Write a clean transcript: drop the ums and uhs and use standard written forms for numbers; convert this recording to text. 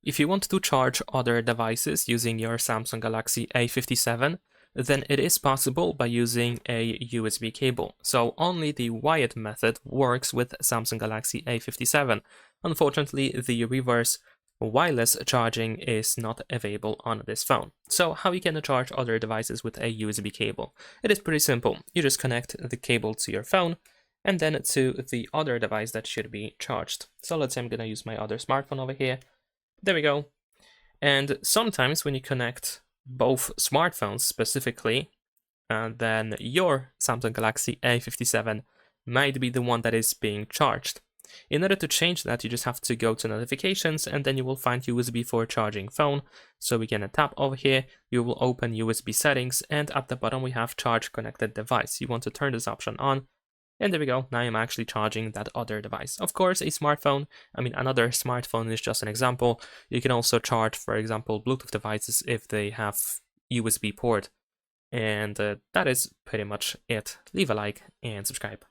If you want to charge other devices using your Samsung Galaxy A57, then it is possible by using a USB cable. So only the wired method works with Samsung Galaxy A57. Unfortunately, the reverse wireless charging is not available on this phone. So how you can charge other devices with a USB cable? It is pretty simple. You just connect the cable to your phone and then to the other device that should be charged. So let's say I'm gonna use my other smartphone over here. There we go. And sometimes when you connect both smartphones specifically, then your Samsung Galaxy A57 might be the one that is being charged. In order to change that, you just have to go to notifications and then you will find USB for charging phone. So we can tap over here, you will open USB settings, and at the bottom we have charge connected device. You want to turn this option on. And there we go, now I'm actually charging that other device. Of course, another smartphone is just an example. You can also charge, for example, Bluetooth devices if they have USB port. And that is pretty much it. Leave a like and subscribe.